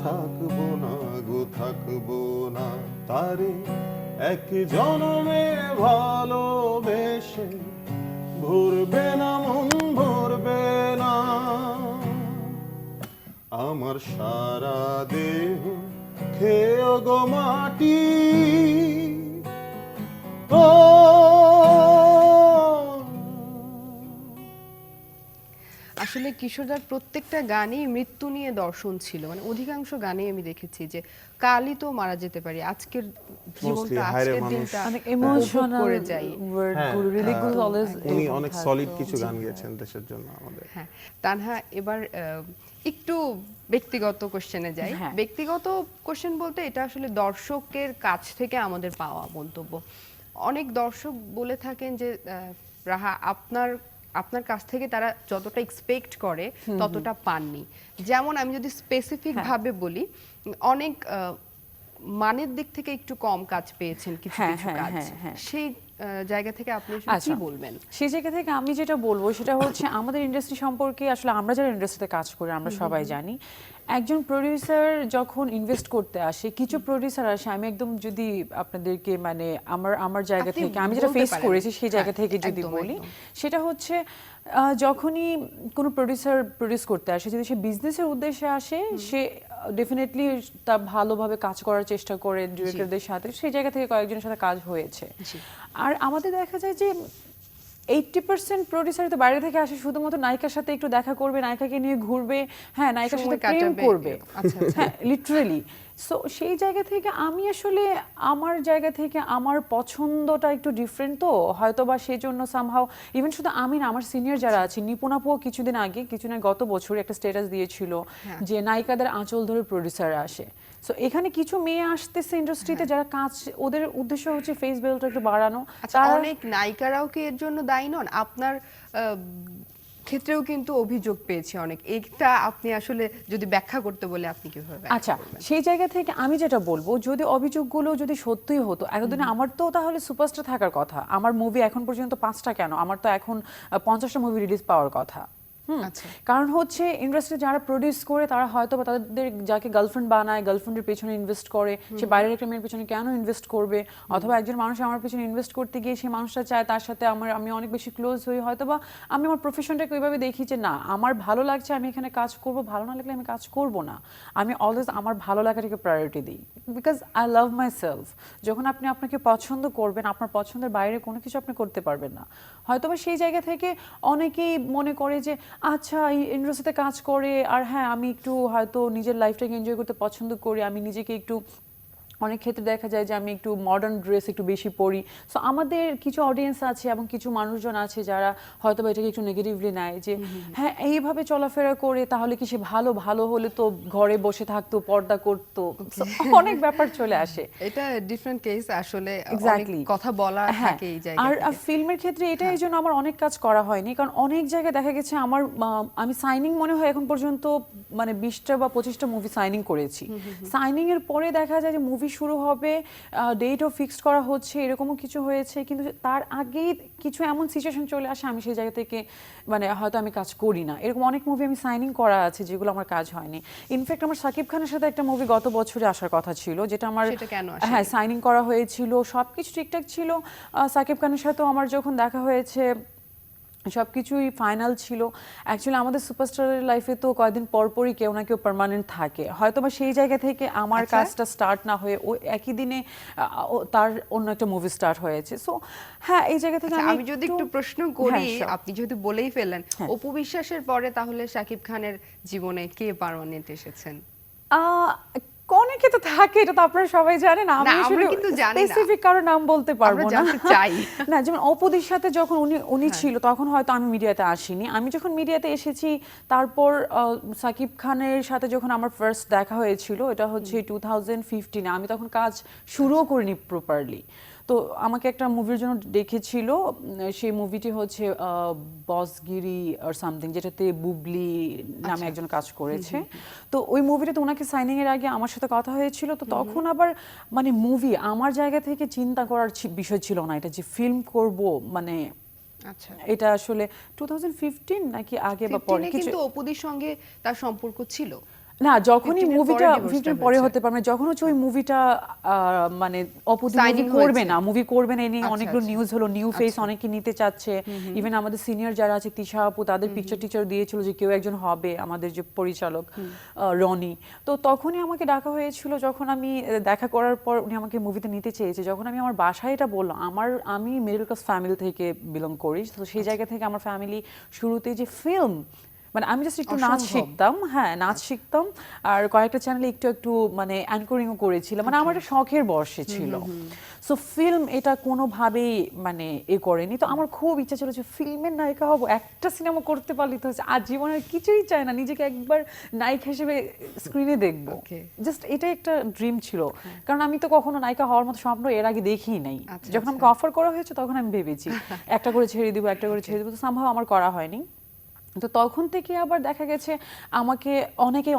থাকবো না গো, থাকবো না। তারে এক জনমে ভালোবেসে ভরবে না মন, ভরবে না। আমার সারা দেহ খেয়ে গো মাটি, ও আসলে কিশোরদার প্রত্যেকটা গানেই মৃত্যু নিয়ে দর্শন ছিল। মানে অধিকাংশ গানেই আমি দেখেছি যে কালই তো মারা যেতে পারি, আজকের জীবনটা, হায়রে আজকের মানুষ। দিনটা অনেক উপভোগ ইমোশনাল করে যাই। ওয়ার্ডগুলো, লিরিকগুলো অলওয়েজ উনি অনেক সলিড কিছু গান গেয়েছেন দেশের জন্য আমাদের। হ্যাঁ, তানহা, এবার একটু ব্যক্তিগত কোশ্চেনে যাই। হ্যাঁ। ব্যক্তিগত কোশ্চেন বলতে এটা আসলে দর্শকের কাছ থেকে আমাদের পাওয়া মন্তব্য। অনেক দর্শক বলে থাকেন যে রাহা আপনার কাছ থেকে তারা যতটা এক্সপেক্ট করে ততটা পাননি। যেমন আমি যদি স্পেসিফিক ভাবে বলি, অনেক মানের দিক থেকে একটু কম কাজ পেয়েছেন কিছু হ্যাঁ, কিছু হ্যাঁ, কাজ। হ্যাঁ, হ্যাঁ। সেই জায়গা থেকে আপনি আসলে কি আচ্ছা। বলবেন? সেই জায়গা থেকে আমি যেটা বলবো সেটা হচ্ছে আমাদের ইন্ডাস্ট্রি সম্পর্কে আসলে আমরা যারা ইন্ডাস্ট্রিতে কাজ করি আমরা সবাই জানি একজন প্রোডিউসার যখন ইনভেস্ট করতে আসে, কিছু প্রোডিউসার আসে, আমি একদম যদি আপনাদেরকে মানে আমার জায়গা আপনি থেকে আমি যেটা বলতে ফেস পারেন। করেছি সেই জায়গা হ্যাঁ, থেকে যদি একদম, বলি, একদম। সেটা হচ্ছে যখনই কোনো প্রোডিউসার প্রডিউস করতে আসে, যদি সে বিজনেসের উদ্দেশ্যে আসে, সে ডেফিনেটলি তা ভালোভাবে কাজ করার চেষ্টা করে ডিরেক্টরদের সাথে, সেই জায়গা থেকে কয়েকজনের সাথে কাজ হয়েছে। জি। আর আমাদের দেখা যায় যে 80% প্রোডিউসার তো বাইরে থেকে আসে শুধুমাত্র নায়িকার সাথে একটু দেখা করবে, নায়িকাকে নিয়ে ঘুরবে, হ্যাঁ নায়িকার সাথে সময় প্রেম কাটাবে। করবে, আচ্ছা, আচ্ছা। হ্যাঁ লিটারালি। সো সেই জায়গা থেকে আমি আসলে আমার জায়গা থেকে আমার পছন্দটা একটু ডিফারেন্ট, তো হয়তো বা সেই জন্য সামহাও ইভেন শুধু আমি না, আমার সিনিয়র যারা আছে, নিপুণাপুও কিছুদিন গত বছর একটা স্ট্যাটাস দিয়েছিল যে নায়িকাদের আঁচল ধরে প্রোডিউসাররা আসে। সো এখানে কিছু মেয়ে আসতেছে ইন্ডাস্ট্রিতে যারা কাজ, ওদের উদ্দেশ্য হচ্ছে ফেস ভ্যালুটা একটু বাড়ানো। আচ্ছা, অনেক নায়িকারাও কি এর জন্য দায়ী নন? আপনার ক্ষেত্রেও কিন্তু অভিযোগ পেয়েছি অনেক। এটা আপনি আসলে যদি ব্যাখ্যা করতে বলে আপনি কিভাবে ব্যাখ্যা আচ্ছা, করবেন? সেই জায়গা থেকে আমি যেটা বলবো, যদি অভিযোগগুলো যদি সত্যিই হতো, এতদিনে আমার তো তাহলে সুপারস্টার থাকার কথা। আমার মুভি এখন পর্যন্ত 5টা কেন, আমার তো এখন 50টা মুভি রিলিজ পাওয়ার কথা। আচ্ছা। কারণ হচ্ছে ইন্ডাস্ট্রি যারা প্রডিউস করে তারা হয়তো বা তাদের যাকে গার্লফ্রেন্ড বানায়, গার্লফ্রেন্ডের পেছনে ইনভেস্ট করে, সে বাইরের একটা মেয়ের পেছনে কেন ইনভেস্ট করবে? অথবা একজন মানুষ আমার পেছনে ইনভেস্ট করতে গিয়ে সেই মানুষটা চায় তার সাথে আমি অনেক বেশি ক্লোজ হই, হয়তো বা আমি আমার প্রফেশনটাকে ওইভাবে দেখি যে না, আমার ভালো লাগছে আমি এখানে কাজ করব, ভালো না লাগলে আমি কাজ করব না। আমি অলওয়েজ আমার ভালো লাগাটাকে প্রায়োরিটি দিই, because I love my self. যখন আপনি আপনাকে পছন্দ করবেন, আপনার পছন্দের বাইরে কোনো কিছু আপনি করতে পারবেন না। হয়তো বা সেই জায়গা থেকে অনেকেই মনে করে যে আচ্ছা এই ইন্ডাস্ট্রিতে কাজ করে, আর হ্যাঁ আমি একটু হয়তো নিজের লাইফটাকে এনজয় করতে পছন্দ করি, আমি নিজেকে একটু, অনেক ক্ষেত্রে দেখা যায় যে আমি একটু মডার্ন ড্রেস একটু বেশি পরি। সো আমাদের কিছু অডিয়েন্স আছে এবং কিছু মানুষজন আছে যারা হয়তো বা এটাকে একটু নেগেটিভলি নেয় যে হ্যাঁ এইভাবে চলাফেরা করে তাহলে কি সে ভালো হলে তো ঘরে বসে থাকতো, পর্দা করতো। So, অনেক ব্যাপার চলে আসে। এটা ডিফারেন্ট কেস আসলে, অনেক এক্স্যাক্টলি কথা বলা হ্যাঁ। থাকে এই আর জায়গায়। ফিল্মের ক্ষেত্রে এটা এই জন্য আমার অনেক কাজ করা হয়নি, কারণ অনেক জায়গায় দেখা গেছে আমার আমি সাইনিং মনে হয় এখন পর্যন্ত মানে 20টা বা 25টা মুভি সাইনিং করেছি। সাইনিং এর পরে দেখা যায় যে মুভি শুরু হবে, ডেটও ফিক্সড করা হচ্ছে, এরকমও কিছু হয়েছে, কিন্তু তার আগেই কিছু এমন সিচুয়েশন চলে আসে আমি সেই জায়গা থেকে মানে হয়তো আমি কাজ করি না। এরকম অনেক মুভি আমি সাইনিং করা আছে যেগুলো আমার কাজ হয়নি। ইনফ্যাক্ট আমার শাকিব খানের সাথে একটা মুভি গত বছরে আসার কথা ছিল, যেটা আমার সেটা কেন আসেনি? হ্যাঁ সাইনিং করা হয়েছিল, সবকিছু ঠিকঠাক ছিল। শাকিব খানের সাথেও আমার যখন দেখা হয়েছে সবকিছুই ফাইনাল ছিল। অ্যাকচুয়ালি আমাদের সুপারস্টারের লাইফে তো কয়েকদিন পরপরই কেউ না কেউ পার্মানেন্ট থাকে, হয়তো বা সেই জায়গা থেকে আমার কাজটা স্টার্ট না হয়ে ওই একই দিনে তার অন্য একটা মুভি স্টার্ট হয়েছে। সো হ্যাঁ এই জায়গা থেকে আচ্ছা, আমি যদি একটু প্রশ্ন করি, হ্যাঁ, sure. আপনি যেহেতু বলেই ফেললেন, অপু বিশ্বাসের পরে তাহলে শাকিব খানের জীবনে কে পার্মানেন্ট এসেছেন? অনেকে তো থাকে, এটা তো আপনারা সবাই জানেন। আমি না, আমরা আসলে কিন্তু জানি না। স্পেসিফিক কারো নাম বলতে পারবো আমরা না। জানতে চাই। না, যেমন অপুদির সাথে যখন উনি ছিল তখন হয়তো আমি মিডিয়াতে আসিনি। আমি যখন মিডিয়াতে এসেছি তারপর সাকিব খানের সাথে যখন আমার ফার্স্ট দেখা হয়েছিল, এটা হচ্ছে 2015-এ, আমি তখন কাজ শুরুও করিনি প্রপারলি। তো আমাকে একটা মুভির জন্য ডেকেছিল, সেই মুভিটি হচ্ছে বসগিরি আর সামথিং, যেটাতে বুবলি নামে একজন কাজ করেছে। তো ওই মুভিটাতে ওনাকে সাইনিং এর আগে আমার সাথে কথা হয়েছিল। তো তখন আবার মানে মুভি আমার জায়গা থেকে চিন্তা করার বিষয় ছিল না এটা যে ফিল্ম করব, মানে আচ্ছা, এটা আসলে 2015 নাকি আগে বা পরে 15 কিছু কিন্তু অপুদির সঙ্গে তার সম্পর্ক ছিল না, যখনই 15 এর মুভিটা পরে divorce 15 টা পরে হয়েছে। হতে পারে, মানে যখন হচ্ছে ওই মুভিটা মানে অপুদি Signing করবে হয়েছে। না, মুভি করবে না, এই নিয়ে আচ্ছা, অনেকগুলো আচ্ছা। নিউজ হলো, নিউ ফেস অনেকে নিতে চাচ্ছে। ইভেন আমাদের সিনিয়র যারা আছে তিশা আপু, তাদের পিকচার টিচার দিয়েছিল যে কেউ একজন হবে আমাদের যে পরিচালক রনি। তো তখনই আমাকে ডাকা হয়েছিল, যখন আমি দেখা করার পর উনি আমাকে মুভিতে নিতে চেয়েছে। যখন আমি আমার বাসায় এটা বললাম, আমি মিডল ক্লাস ফ্যামিলি থেকে বিলং করি, তো সেই জায়গা থেকে আমার ফ্যামিলি শুরুতে যে ফিল্ম মানে আমি জাস্ট একটু নাচ অসম্ভব। শিখতাম, হ্যাঁ নাচ শিখতাম, আর কয়েকটা চ্যানেলে একটু একটু মানে অ্যাঙ্করিংও করেছিলাম, মানে আমার একটা শখের বর্ষে ছিল। সো ফিল্ম এটা কোনোভাবেই মানে করেনি। তো আমার খুব ইচ্ছা ছিল যে ফিল্মের নায়িকা হব, একটা সিনেমা করতে পারলে তো হচ্ছে, আর জীবনের কিছুই চাই না, নিজেকে একবার নায়িকা হিসেবে স্ক্রিনে দেখবো, Okay. জাস্ট এটাই একটা ড্রিম ছিল। কারণ আমি তো কখনো নায়িকা হওয়ার মতো স্বপ্ন এর আগে দেখিই নাই। আচ্ছা, যখন আমাকে অফার করা হয়েছে তখন আমি ভেবেছি একটা করে ছেড়ে দিব, একটা করে ছেড়ে দিব, তো সম্ভব আমার করা হয়নি। তো তখন থেকে আবার দেখা গেছে আমাকে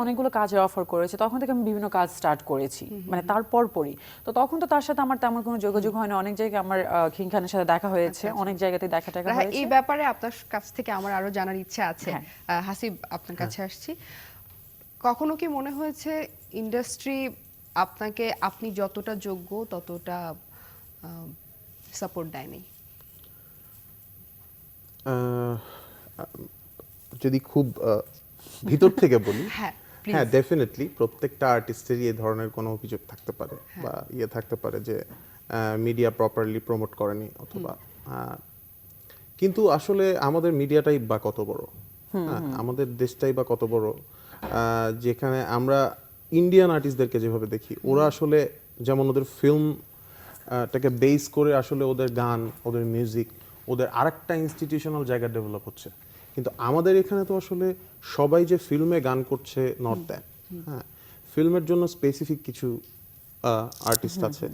অনেকগুলো কাজের অফার করেছে, তখন থেকে আমি বিভিন্ন কাজ স্টার্ট করেছি, মানে তারপর পরই। তো তখন তো তার সাথে আমার তেমন কোনো যোগাযোগ হয় না, অনেক জায়গায় আমার কিং খানের সাথে দেখা হয়েছে, অনেক জায়গাতে দেখা টাকা রাহা, হয়েছে। এই ব্যাপারে আপনার কাছ থেকে আমার আরো জানার ইচ্ছা আছে। হ্যাঁ। হাসিব, আপনার কাছে আসছি। কখনো কি মনে হয়েছে ইন্ডাস্ট্রি আপনাকে আপনি যতটা যোগ্য ততটা সাপোর্ট দেয়নি? আহ, যদি খুব ভিতর থেকে বলি, হ্যাঁ, please. হ্যাঁ ডেফিনেটলি প্রত্যেকটা আর্টিস্টেরই এই ধরনের কোনো অভিযোগ থাকতে পারে বা থাকতে পারে যে মিডিয়া প্রপারলি প্রমোট করেনি অথবা কিন্তু আসলে আমাদের মিডিয়াটাই বা কত বড়, হ্যাঁ, আমাদের দেশটাই বা কত বড়, যেখানে আমরা ইন্ডিয়ান আর্টিস্টদেরকে যেভাবে দেখি, ওরা আসলে যেমন ওদের ফিল্ম টাকে বেস করে আসলে ওদের গান, ওদের মিউজিক, ওদের আরেকটা ইনস্টিটিউশনাল জায়গা ডেভেলপ হচ্ছে। কিন্তু আমাদের এখানে তো আসলে সবাই যে ফিল্মে গান করছে নট দ্যাট, হ্যাঁ, ফিল্মের জন্য স্পেসিফিক কিছু আর্টিস্ট আছে,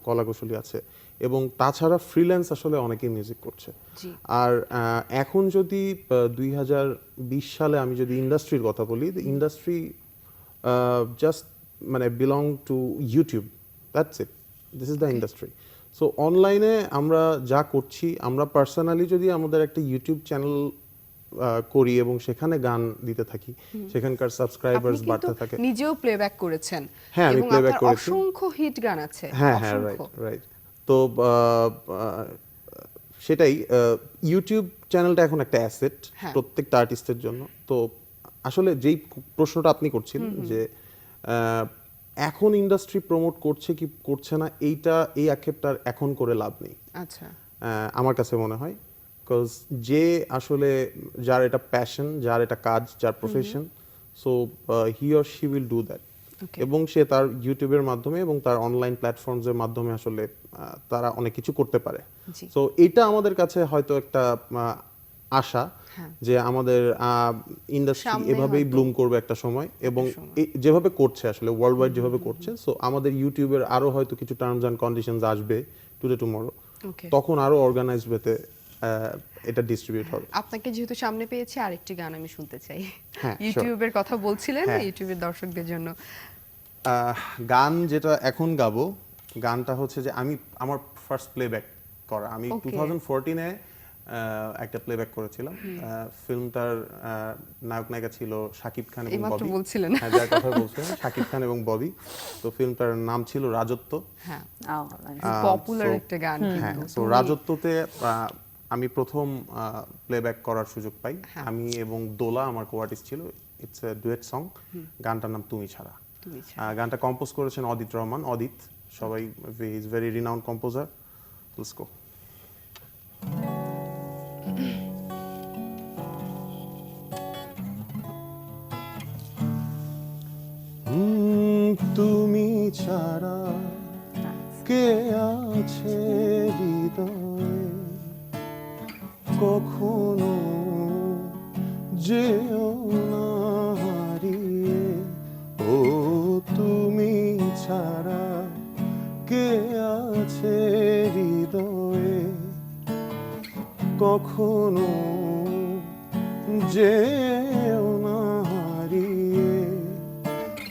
কলাকুশলী আছে, এবং তাছাড়া ফ্রিল্যান্স আসলে অনেকেই মিউজিক করছে। আর এখন যদি 2020 সালে আমি যদি ইন্ডাস্ট্রির কথা বলি, ইন্ডাস্ট্রি জাস্ট মানে belong to YouTube, that's it, this is the industry. So অনলাইনে আমরা যা করছি, আমরা পার্সোনালি যদি আমাদের একটা ইউটিউব চ্যানেল করি এবং সেখানে গান দিতে থাকি, সেখানকার সাবস্ক্রাইবার্স আপনি বাড়তে কিন্তু থাকে। নিজেও প্লেব্যাক করেছেন। হ্যাঁ, আমি এবং playback আপনার করেছি। অসংখ্য হিট গান আছে। হ্যাঁ হ্যাঁ, রাইট অসংখ্য। রাইট। তো সেটাই, ইউটিউব চ্যানেলটা এখন একটা অ্যাসেট হ্যাঁ। প্রত্যেকটা আর্টিস্টের জন্য। তো আসলে যেই প্রশ্নটা আপনি করছিলেন যে এখন ইন্ডাস্ট্রি প্রমোট করছে কি করছে না, এই আক্ষেপটা এখন করে লাভ নেই আচ্ছা, আমার কাছে মনে হয়। বিকজ যে আসলে যার এটা প্যাশন, যার এটা কাজ, যার profession, so he or she will do that. Okay. এবং সে তার ইউটিউবের মাধ্যমে এবং তার অনলাইন প্ল্যাটফর্মসের মাধ্যমে আসলে তারা অনেক কিছু করতে পারে। জি। সো এটা আমাদের কাছে হয়তো একটা আশা যে আমাদের ইন্ডাস্ট্রি সামনে এভাবেই হয়তো ব্লুম করবে একটা সময়, এবং যেভাবে করছে আসলে ওয়ার্ল্ড ওয়াইড যেভাবে করছে, সো আমাদের ইউটিউবের আরো হয়তো কিছু টার্মস অ্যান্ড কন্ডিশনস আসবে টুডে টুমরো, Okay. তখন আরো অর্গানাইজড ওয়েতে এটা ডিস্ট্রিবিউট হবে। আপনাকে যেহেতু সামনে পেয়েছি, আরেকটি গান আমি শুনতে চাই। হ্যাঁ, sure. ইউটিউবের কথা বলছিলেন, হ্যাঁ। ইউটিউবের দর্শকদের জন্য। গান যেটা এখন গাবো, গানটা হচ্ছে যে আমার ফার্স্ট প্লেব্যাক করা, আমি Okay. 2014-এ একটা প্লেব্যাক করেছিলাম। ফিল্মটার নায়ক নায়িকা ছিল শাকিব খান এবং এইমাত্র ববি। বলছিলেন। হ্যাঁ, যার কথা বলছিলেন, শাকিব খান এবং ববি। তো ফিল্মটার নাম ছিল রাজত্ব। হ্যাঁ, nice. পপুলার so- একটা গান হ্যাঁ, কিন্তু। তো রাজত্বতে আমি প্রথম প্লেব্যাক করার সুযোগ পাই। হ্যাঁ। আমি এবং দোলা আমার কো আর্টিস্ট ছিল। It's a duet song. গানটার নাম তুমি ছাড়া। তুমি গানটা কম্পোজ করেছেন অদিত রহমান। অদিত, সবাই is very renowned composer. Let's go. তুমি ছাড়া কে আছে হৃদয়ে, কখনো যেও না হারিয়ে, ও তুমি ছাড়া কে আছে হৃদয়ে, কখনো যেও না হারিয়ে,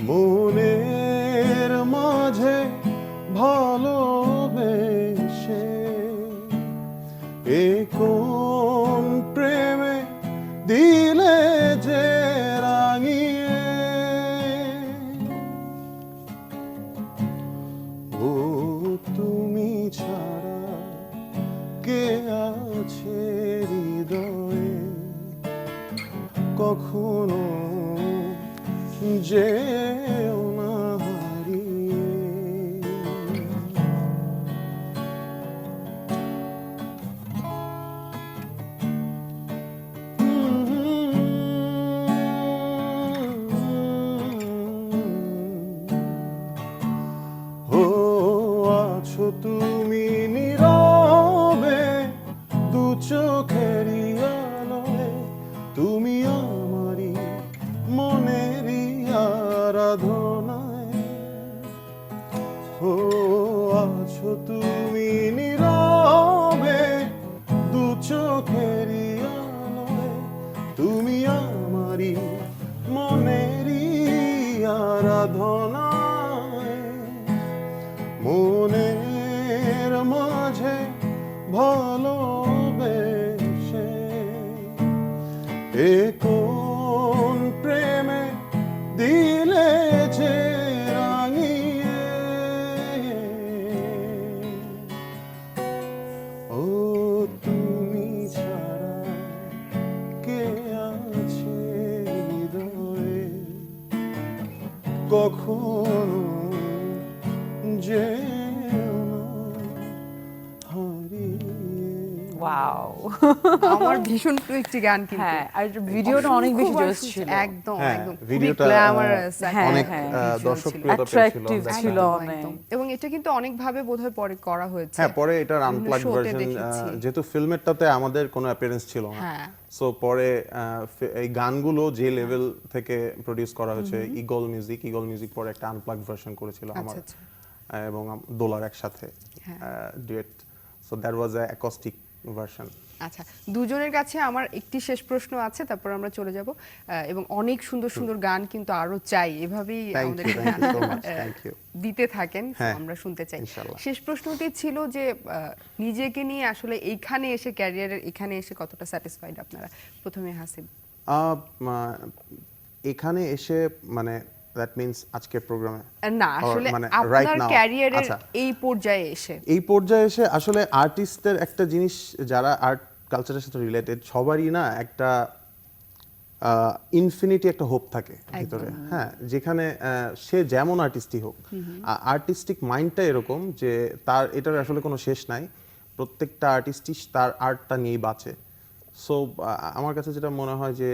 মনের মাঝে ভালোবেসে এ কোন প্রেমে দিলে যে রাঙিয়ে, ও তুমি ছাড়া কে আছে হৃদয়ে, কখনো যেও না হারিয়ে। ও আছো তুমি নীরবে দু চোখেরই আলোয়, তুমি আমারই মনেরই আরাধনায়, মনের মাঝে ভালোবেসে এ কোন প্রেমে দিলে যে রাঙিয়ে, ও তুমি ছাড়া কে আছে হৃদয়ে, কখনো যেও না হারিয়ে। ওয়াও আমার ভীষণ প্রিয় একটি গান কিন্তু হ্যাঁ আর ভিডিওটা অনেক বেশি অসংখ্যবার জোস শুনছি। ছিল একদম হ্যাঁ, একদম ভিডিওটা, গ্ল্যামারাস হ্যাঁ, অনেক হ্যাঁ, দর্শকপ্রিয়তা পেয়েছিল Attractive দেখা ছিল যায়। অনেক। এবং এটা কিন্তু অনেক ভাবে বোধহয় পরে করা হয়েছে। হ্যাঁ, পরে এটার বিভিন্ন আনপ্লাগড শোতে ভার্সন, দেখেছি। যেহেতু ফিল্মেরটাতে আমাদের কোনো অ্যাপিয়ারেন্স ছিল না, হ্যাঁ। সো পরে এই গানগুলো যে লেভেল থেকে প্রডিউস করা হয়েছে, ইগল মিউজিক পরে একটা আনপ্লাগড ভার্সন করেছিল আমার আচ্ছা। এবং দোলার একসাথে হ্যাঁ। Duet, so that was a acoustic version. আচ্ছা, দুজনের কাছে আমার একটি শেষ প্রশ্ন আছে, তারপর আমরা চলে যাব এবং অনেক সুন্দর সুন্দর গান কিন্তু আরো চাই, এভাবেই Thank আমাদের you, thank you so much, thank you. দিতে থাকেন, so হ্যাঁ, আমরা শুনতে চাই। ইনশাআল্লাহ। শেষ প্রশ্নটি ছিল যে নিজেকে নিয়ে আসলে এইখানে এসে, ক্যারিয়ারের এখানে এসে কতটা স্যাটিসফাইড আপনারা? প্রথমে হাসিব। এখানে এসে মানে দ্যাট মিন্স আজকের প্রোগ্রামে না আসলে মানে right আপনার now? ক্যারিয়ারের আচ্ছা। এই পর্যায়ে এসে এই পর্যায়ে এসে আসলে আর্টিস্টদের একটা জিনিস, যারা আর্ট কালচারের সাথে রিলেটেড, সবারই না একটা ইনফিনিটি একটা হোপ থাকে ভিতরে। হ্যাঁ, যেখানে সে যেমন আর্টিস্টই হোক, আর্টিস্টিক মাইন্ডটা এরকম যে তার এটার আসলে কোনো শেষ নাই, প্রত্যেকটা আর্টিস্টই তার আর্টটা নিয়েই বাঁচে। সো আমার কাছে যেটা মনে হয় যে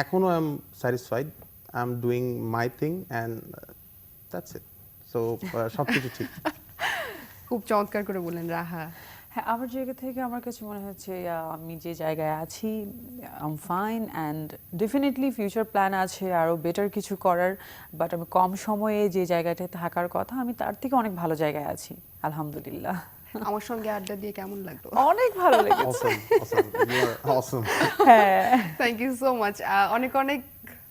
এখনো I am satisfied, I am doing my thing and that's it. So সবকিছু ঠিক। খুব চমৎকার করে বললেন রাহা। হ্যাঁ আমার জায়গা থেকে আমার কাছে মনে হচ্ছে আমি যে জায়গায় আছি I am fine and definitely future plan আছে আরও বেটার কিছু করার, বাট আমি কম সময়ে যে জায়গাটায় থাকার কথা আমি তার থেকে অনেক ভালো জায়গায় আছি আলহামদুলিল্লাহ। আমার সঙ্গে আড্ডা দিয়ে কেমন লাগলো? অনেক ভালো লেগেছে। Awesome, awesome. You are awesome. হ্যাঁ থ্যাংক ইউ সো মাচ। অনেক অনেক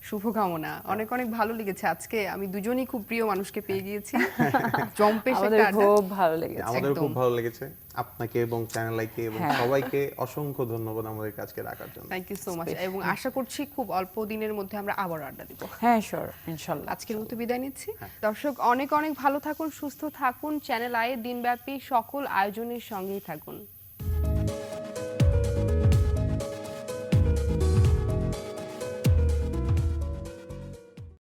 শুভকামনা। অনেক অনেক ভালো লেগেছে আজকে, আমি দুজনেই খুব প্রিয় মানুষকে পেয়ে গিয়েছি। জম্পেশ আমাদের একটা আড্ডা। খুব ভালো লেগেছে। আমাদেরও একদম। খুব ভালো লেগেছে, আপনাকে এবং চ্যানেলাইকে এবং হ্যাঁ। সবাইকে অসংখ্য ধন্যবাদ আমাদের কাজকে রাখার জন্য। থ্যাংক ইউ সো মাচ এবং আশা করছি খুব অল্প দিনের মধ্যে আমরা আবার আড্ডা দিব। হ্যাঁ শিওর ইনশাল্লাহ। আজকের মতো বিদায় নিচ্ছি। দর্শক অনেক অনেক ভালো থাকুন, সুস্থ থাকুন, চ্যানেল আই দিনব্যাপী সকল আয়োজনের সঙ্গেই থাকুন।